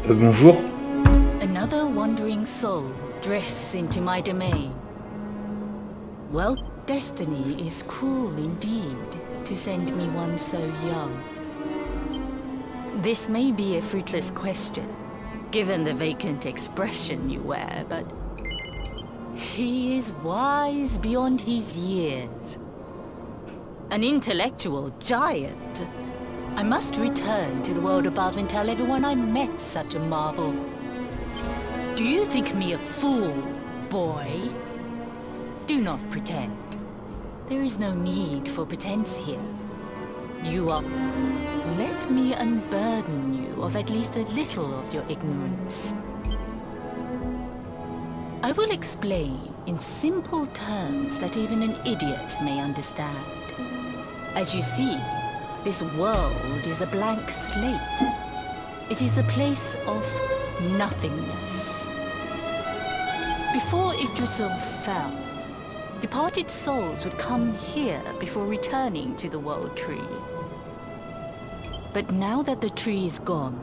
Bonjour. Another wandering soul drifts into my domain. Well, destiny is cruel indeed to send me one so young. This may be a fruitless question, given the vacant expression you wear, but he is wise beyond his years. An intellectual giant. I must return to the world above and tell everyone I met such a marvel. Do you think me a fool, boy? Do not pretend. There is no need for pretense here. You are... Let me unburden you of at least a little of your ignorance. I will explain in simple terms that even an idiot may understand. As you see, this world is a blank slate. It is a place of nothingness. Before Yggdrasil fell, departed souls would come here before returning to the world tree. But now that the tree is gone,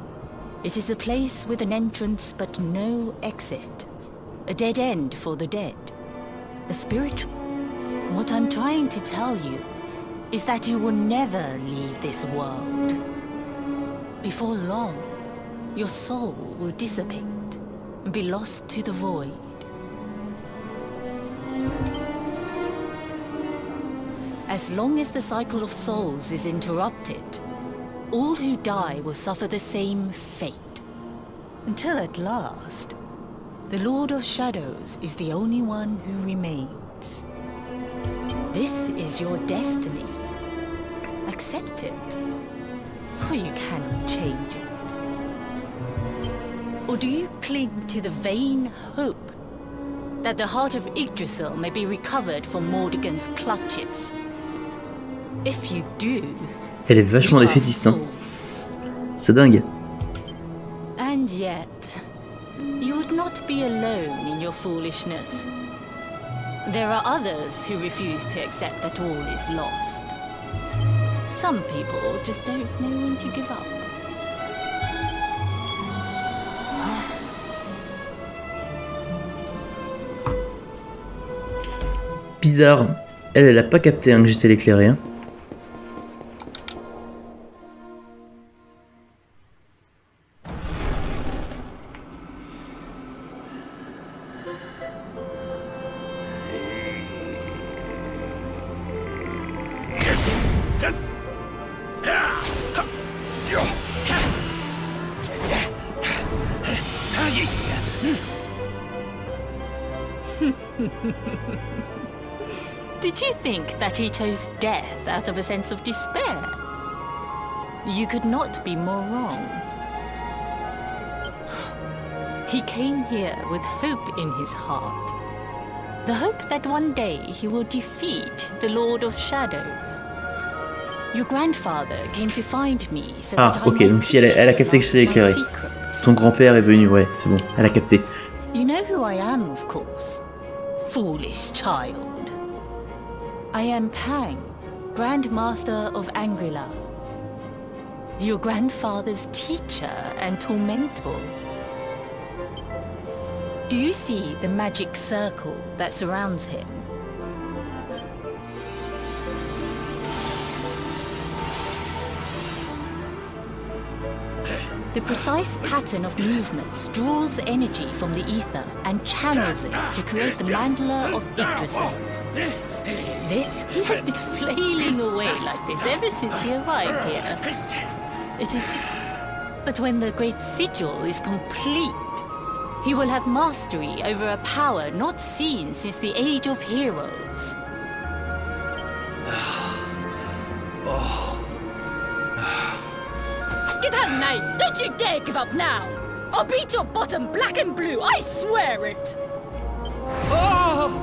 it is a place with an entrance but no exit. A dead end for the dead. A spiritual. What I'm trying to tell you is that you will never leave this world. Before long, your soul will dissipate and be lost to the void. As long as the cycle of souls is interrupted, all who die will suffer the same fate. Until at last, the Lord of Shadows is the only one who remains. This is your destiny. Accept it, for you cannot change it. Or do you cling to the vain hope that the heart of Yggdrasil may be recovered from Mordegon's clutches? If you do, elle est vachement défaitiste, hein. C'est dingue. And yet, you would not be alone in your foolishness. There are others who refuse to accept that all is lost. Some people just don't know when to give up. Bizarre. Elle a pas capté hein, que j'étais l'éclairé. Hein. Did you think that he chose death out of a sense of despair? You could not be more wrong. He came here with hope in his heart. The hope that one day he will defeat the Lord of Shadows. Your grandfather came to find me so that I ok, donc si elle a capté que j'étais éclairé. Ton grand-père est venu, ouais, c'est bon, elle a capté. You know who I am, of course. Foolish child. I am Pang, Grand Master of Angrila. Your grandfather's teacher and tormentor. Do you see the magic circle that surrounds him? The precise pattern of movements draws energy from the ether and channels it to create the mandala of Yggdrasil. He has been flailing away like this ever since he arrived here. It is... But when the great sigil is complete, he will have mastery over a power not seen since the Age of Heroes. Get out, Knight! Don't you dare give up now! I'll beat your bottom black and blue, I swear it! Oh!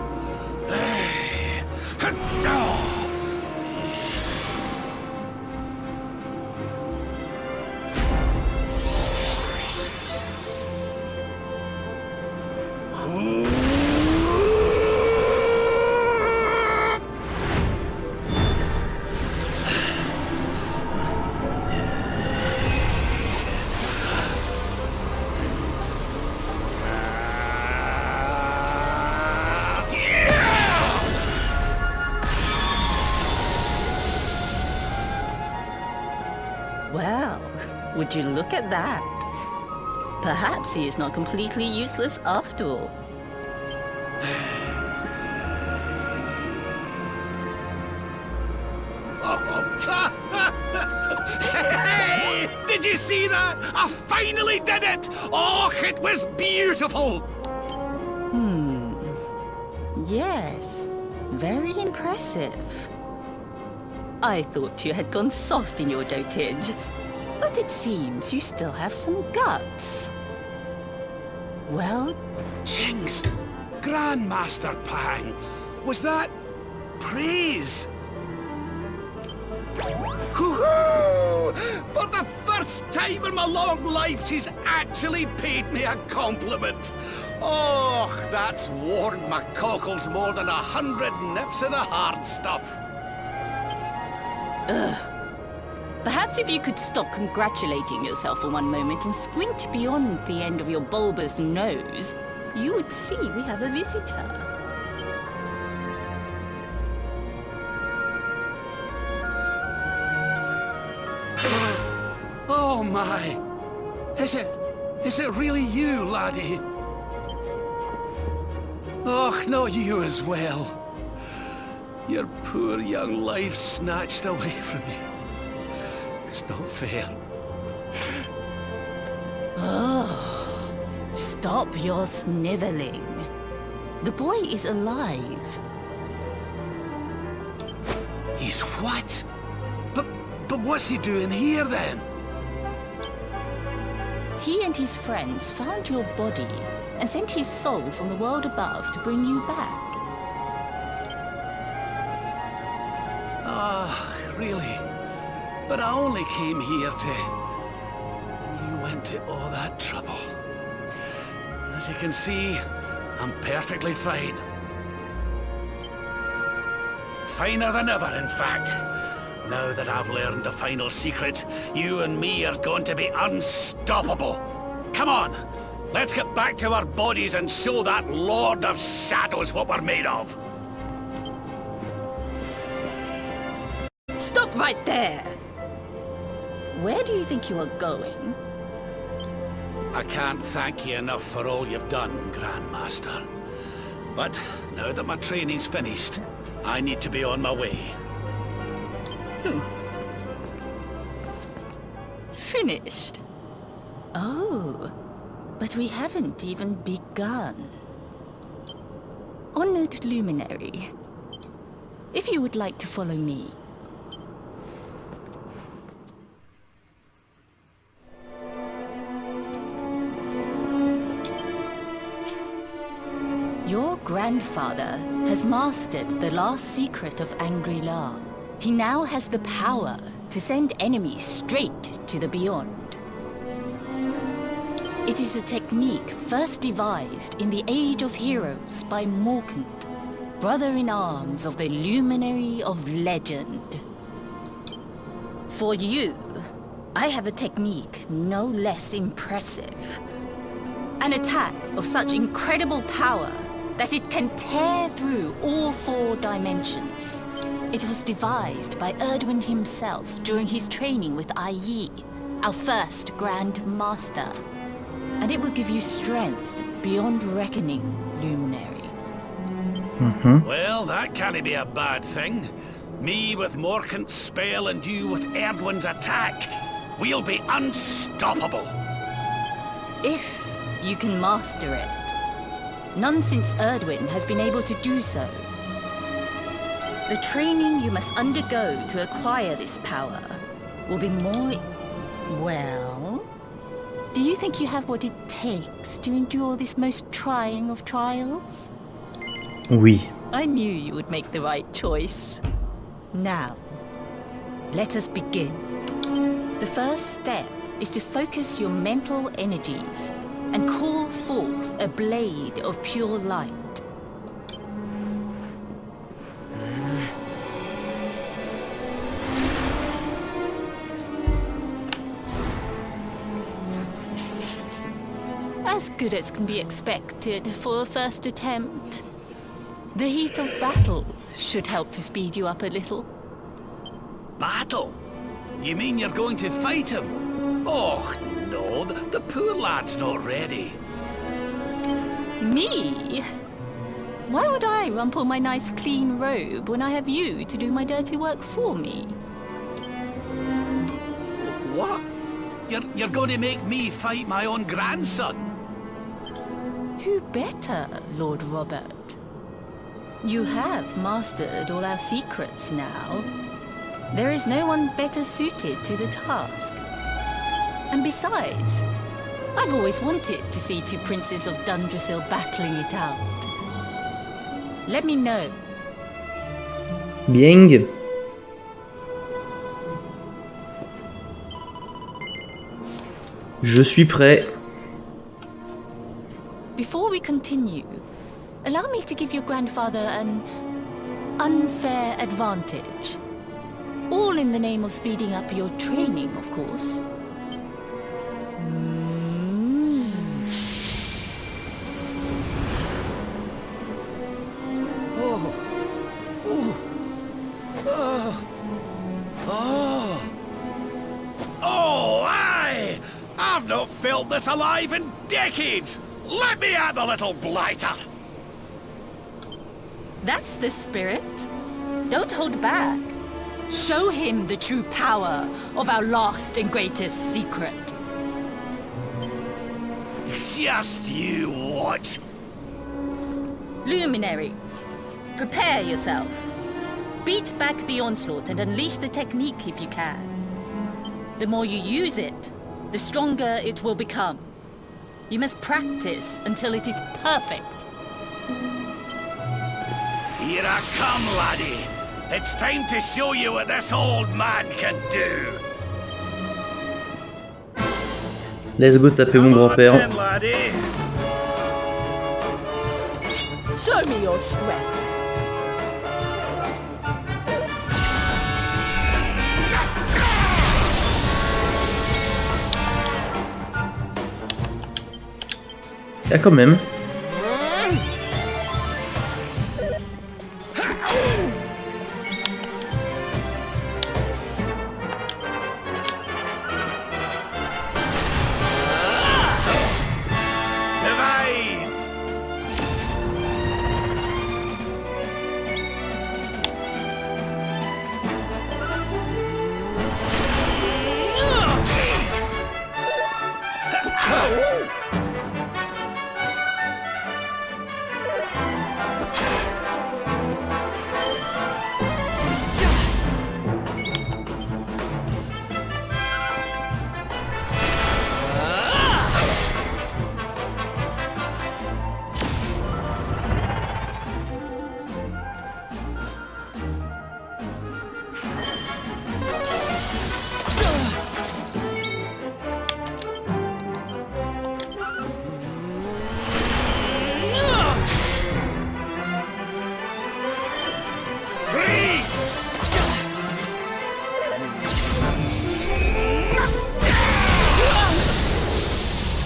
Would you look at that? Perhaps he is not completely useless after all. Hey! Did you see that? I finally did it! Oh, it was beautiful! Yes, very impressive. I thought you had gone soft in your dotage, but it seems you still have some guts. Well, Jinx! Grandmaster Pang! Was that praise? Woohoo! For the first time in my long life, she's actually paid me a compliment. Oh, that's warmed my cockles more than 100 nips of the hard stuff. perhaps if you could stop congratulating yourself for one moment and squint beyond the end of your bulbous nose, you would see we have a visitor. Oh my! Is it really you, laddie? Oh, not you as well. Your poor young life snatched away from me. It's not fair. Stop your sniveling. The boy is alive. He's what? But what's he doing here then? He and his friends found your body and sent his soul from the world above to bring you back. Ah, really? But I only came here to... And you went to all that trouble. As you can see, I'm perfectly fine. Finer than ever, in fact. Now that I've learned the final secret, you and me are going to be unstoppable. Come on, let's get back to our bodies and show that Lord of Shadows what we're made of. Stop right there! Where do you think you are going? I can't thank you enough for all you've done, Grandmaster. But now that my training's finished, I need to be on my way. Finished? Oh, but we haven't even begun. Honored luminary, if you would like to follow me. Your grandfather has mastered the last secret of Angri-La. He now has the power to send enemies straight to the beyond. It is a technique first devised in the Age of Heroes by Morkant, brother-in-arms of the Luminary of Legend. For you, I have a technique no less impressive. An attack of such incredible power that it can tear through all 4 dimensions. It was devised by Erdwin himself during his training with Yi, our first Grand Master. And it will give you strength beyond reckoning, Luminary. Well, that can't be a bad thing. Me with Morkant's spell and you with Erdwin's attack. We'll be unstoppable. If you can master it. None since Erdwin has been able to do so. The training you must undergo to acquire this power will be more... Well... Do you think you have what it takes to endure this most trying of trials? Oui. I knew you would make the right choice. Now, let us begin. The first step is to focus your mental energies and call forth a blade of pure light. As good as can be expected for a first attempt. The heat of battle should help to speed you up a little. Battle? You mean you're going to fight him? Oh, no, the poor lad's not ready. Me? Why would I rumple my nice clean robe when I have you to do my dirty work for me? What? You're going to make me fight my own grandson? Who better, Lord Robert? You have mastered all our secrets now. There is no one better suited to the task. And besides, I've always wanted to see two princes of Dundrasil battling it out. Let me know. Bien. Je suis prêt. Before we continue, allow me to give your grandfather an unfair advantage. All in the name of speeding up your training, of course. Oh, aye! I've not felt this alive in decades! Let me at the little blighter! That's the spirit. Don't hold back. Show him the true power of our last and greatest secret. Just you watch. Luminary, prepare yourself. Beat back the onslaught and unleash the technique if you can. The more you use it, the stronger it will become. You must practice until it is perfect. Here I come, laddie. It's time to show you what this old man can do. Let's go taper mon grand-père. Then, laddie. Show me your strength. Ah, quand même.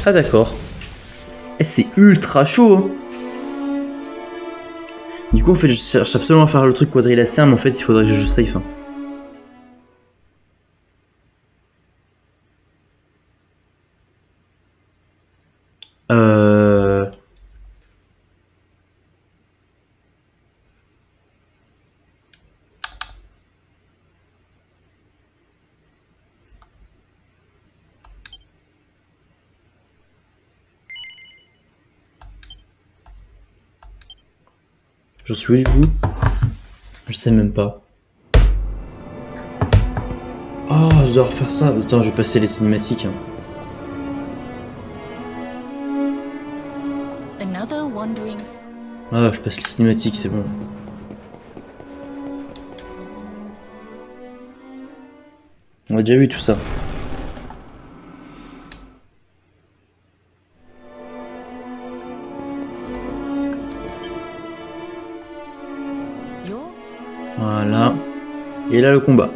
Ah d'accord. Et c'est ultra chaud hein. Du coup en fait je cherche absolument à faire le truc quadrilatère, mais en fait il faudrait que je joue safe hein. Je suis où du coup? Je sais même pas. Oh, je dois refaire ça. Attends, je vais passer les cinématiques. Hein. Ah, je passe les cinématiques, c'est bon. On a déjà vu tout ça. Voilà. Et là le combat.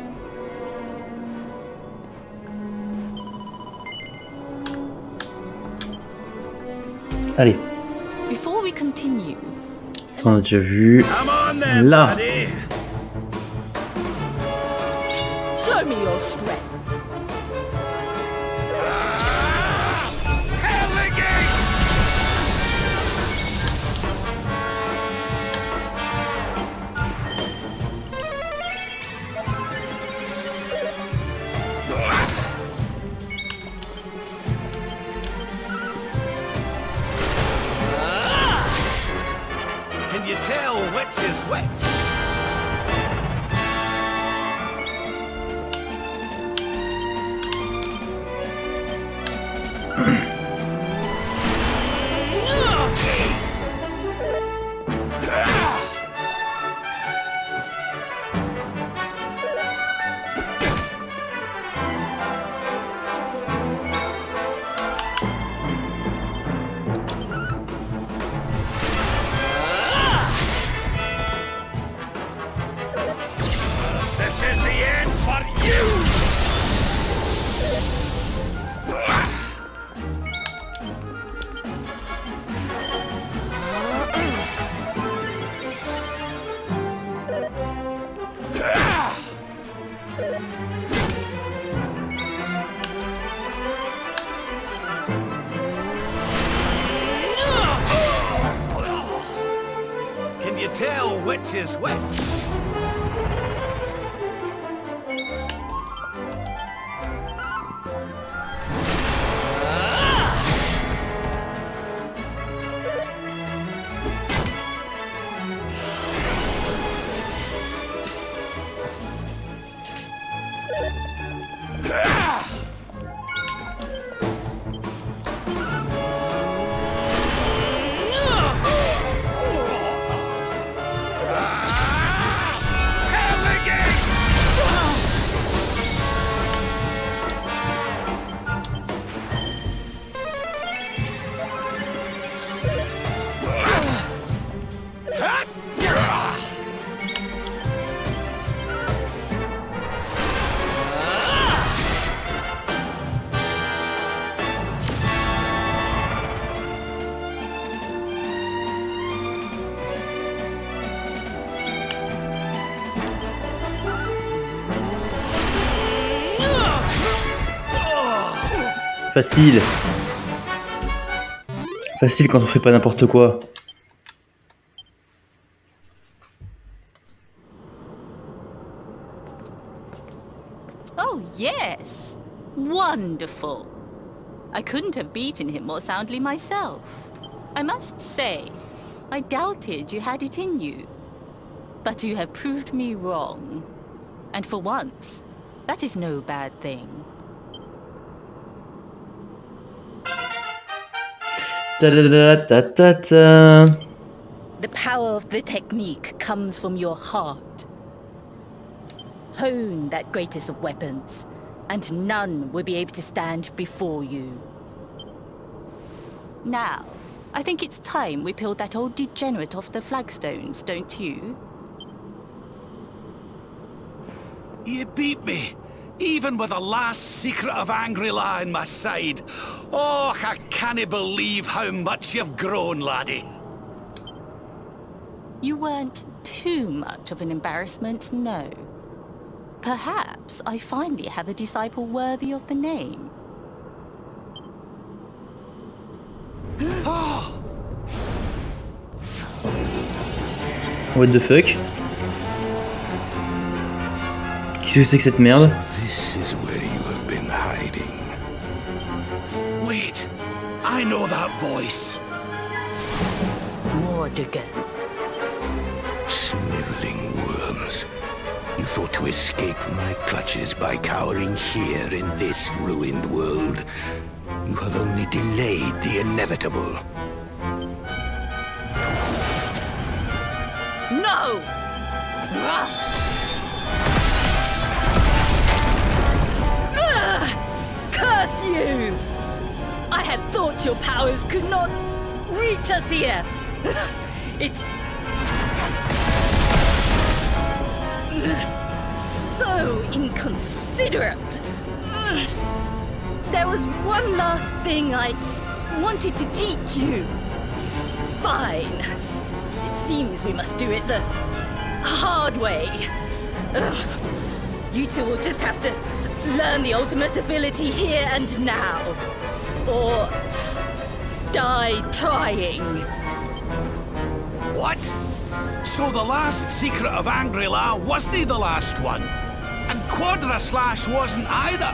Allez. Ça on a déjà vu. Là. tell which is which? Can you tell which is which? Facile. Facile quand on fait pas n'importe quoi. Oh, yes. Wonderful. I couldn't have beaten him more soundly myself. I must say, I doubted you had it in you. But you have proved me wrong. And for once, that is no bad thing. Ta-da-da-da-ta-ta-ta. The power of the technique comes from your heart. Hone that greatest of weapons, and none will be able to stand before you. Now, I think it's time we peeled that old degenerate off the flagstones, don't you? You beat me, even with the last secret of Angry-La in my side. Oh, I can't believe how much you've grown, laddie. You weren't too much of an embarrassment, no. Perhaps I finally have a disciple worthy of the name. What the fuck? Qu'est-ce que c'est que cette merde? This is where you have been hiding. Wait, I know that voice. Mordigan. Sniveling worms. You thought to escape my clutches by cowering here in this ruined world. You have only delayed the inevitable. No! Curse you! I had thought your powers could not reach us here. It's so inconsiderate. There was one last thing I wanted to teach you. Fine. It seems we must do it the hard way. You two will just have to learn the ultimate ability here and now. Or die trying. What? So the last secret of Angry-La wasn't the last one? And Quadra Slash wasn't either?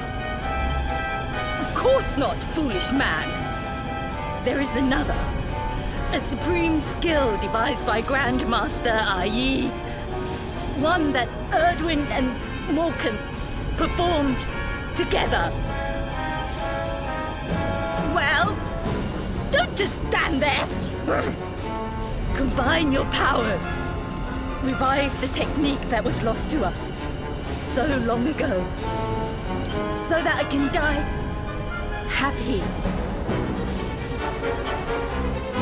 Of course not, foolish man. There is another. A supreme skill devised by Grandmaster i.e. one that Erdwin and Morkan performed together. Well, don't just stand there. Combine your powers. Revive the technique that was lost to us so long ago, so that I can die happy.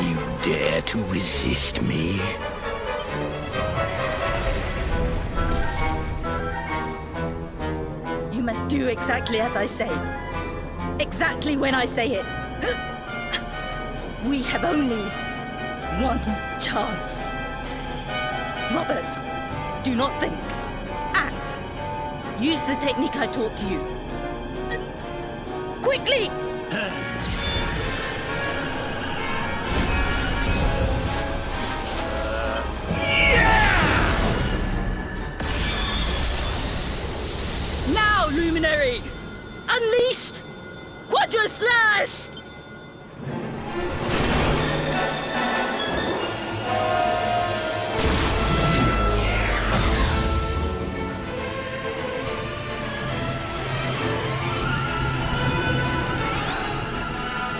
You dare to resist me? You must do exactly as I say. Exactly when I say it. We have only one chance. Robert, do not think. Act. Use the technique I taught you. Quickly! Now, Luminary! Unleash Quadra Slash!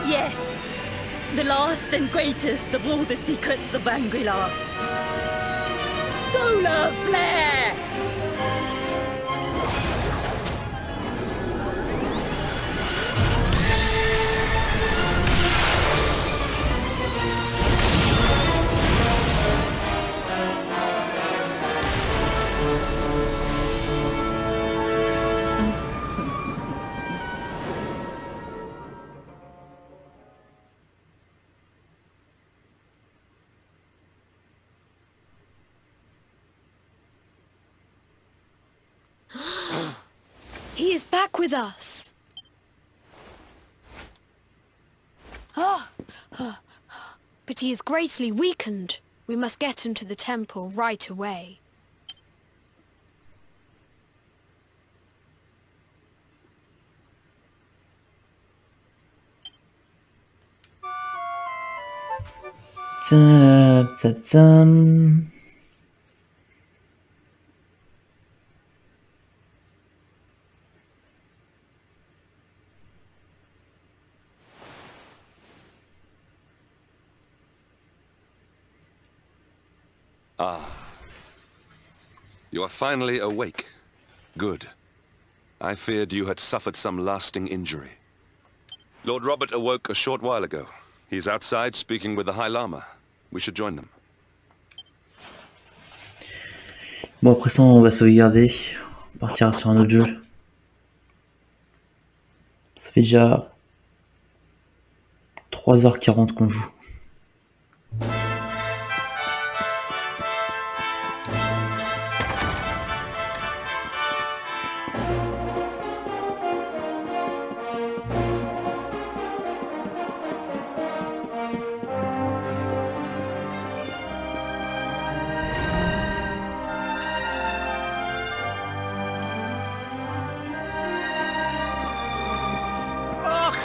Yes, the last and greatest of all the secrets of Anguilla. Solar Flare! He is back with us. But he is greatly weakened. We must get him to the temple right away. Ta-da-da-dum. You are finally awake. Good. I feared you had suffered some lasting injury. Lord Robert awoke a short while ago. He's outside speaking with the High Lama. We should join them. Bon, après ça, on va sauvegarder. On partira sur un autre jeu. Ça fait déjà 3h40 qu'on joue.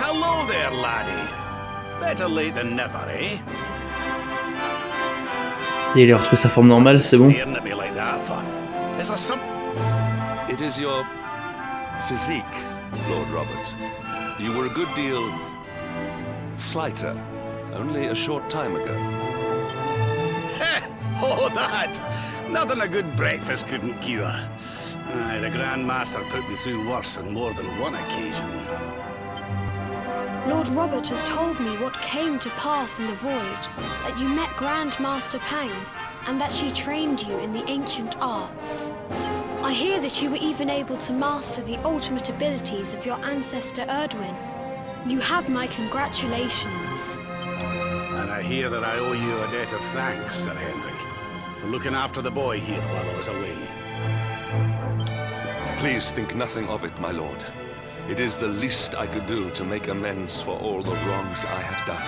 Hello there, laddie. Better late than never, eh? Et il a retrouvé sa forme normale, c'est bon. Staring at me like that for. Is there some... It is your physique, Lord Robert. You were a good deal slighter only a short time ago. Oh, that! Nothing a good breakfast couldn't cure. Aye, the Grand Master put me through worse on more than one occasion. Lord Robert has told me what came to pass in the void, that you met Grandmaster Pang, and that she trained you in the ancient arts. I hear that you were even able to master the ultimate abilities of your ancestor Erdwin. You have my congratulations. And I hear that I owe you a debt of thanks, Sir Henrik, for looking after the boy here while I was away. Please think nothing of it, my lord. It is the least I could do to make amends for all the wrongs I have done.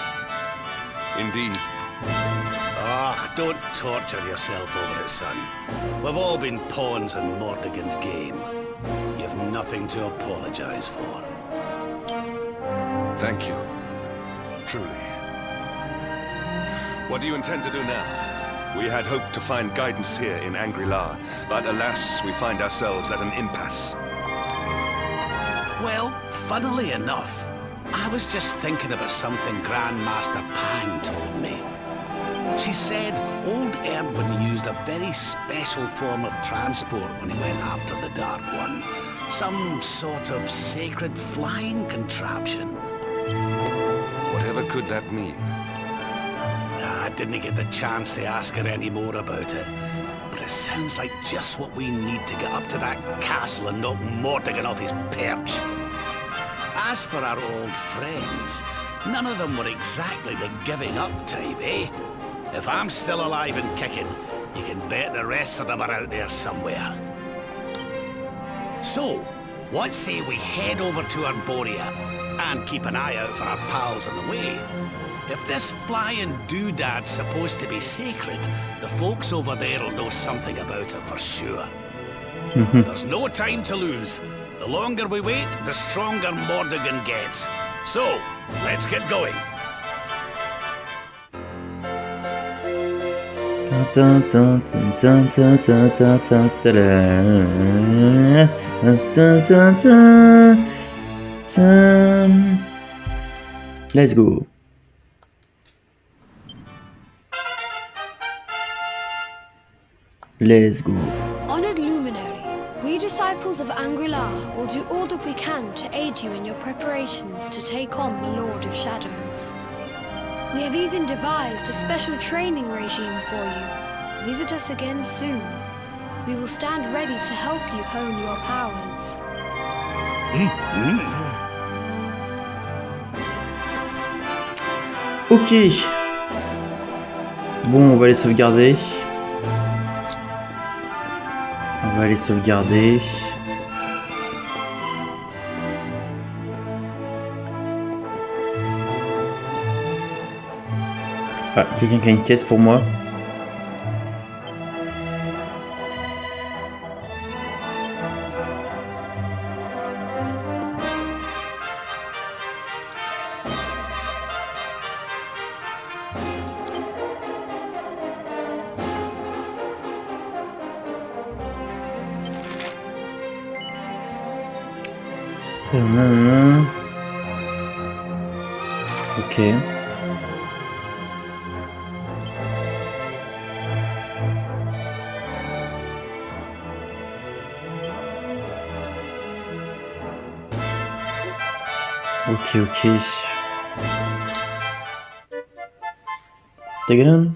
Indeed. Ah, don't torture yourself over it, son. We've all been pawns in Mordegon's game. You've nothing to apologize for. Thank you. Truly. What do you intend to do now? We had hoped to find guidance here in Angri-La, but alas, we find ourselves at an impasse. Well, funnily enough, I was just thinking about something Grandmaster Pang told me. She said old Erdwin used a very special form of transport when he went after the Dark One. Some sort of sacred flying contraption. Whatever could that mean? I didn't get the chance to ask her any more about it. But it sounds like just what we need to get up to that castle and knock Mordegon off his perch. As for our old friends, none of them were exactly the giving up type, eh? If I'm still alive and kicking, you can bet the rest of them are out there somewhere. So, what say we head over to Arborea and keep an eye out for our pals on the way? If this flying doodad's supposed to be sacred, the folks over there will know something about it for sure. There's no time to lose. The longer we wait, the stronger Mordegon gets. So, let's get going. Let's go. Let's go. Honored luminary, we disciples of Angri-La will do all that we can to aid you in your preparations to take on the Lord of Shadows. We have even devised a special training regime for you. Visit us again soon. We will stand ready to help you hone your powers. Ok. Bon, on va les sauvegarder. On va les sauvegarder. Ah, quelqu'un qui a une quête pour moi. Ok. Ok. Tagadam.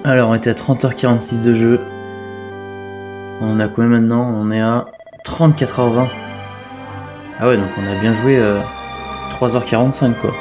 Alors, on était à 30h46 de jeu. On a combien maintenant? On est à 34h20. Ah ouais, donc on a bien joué 3h45 quoi.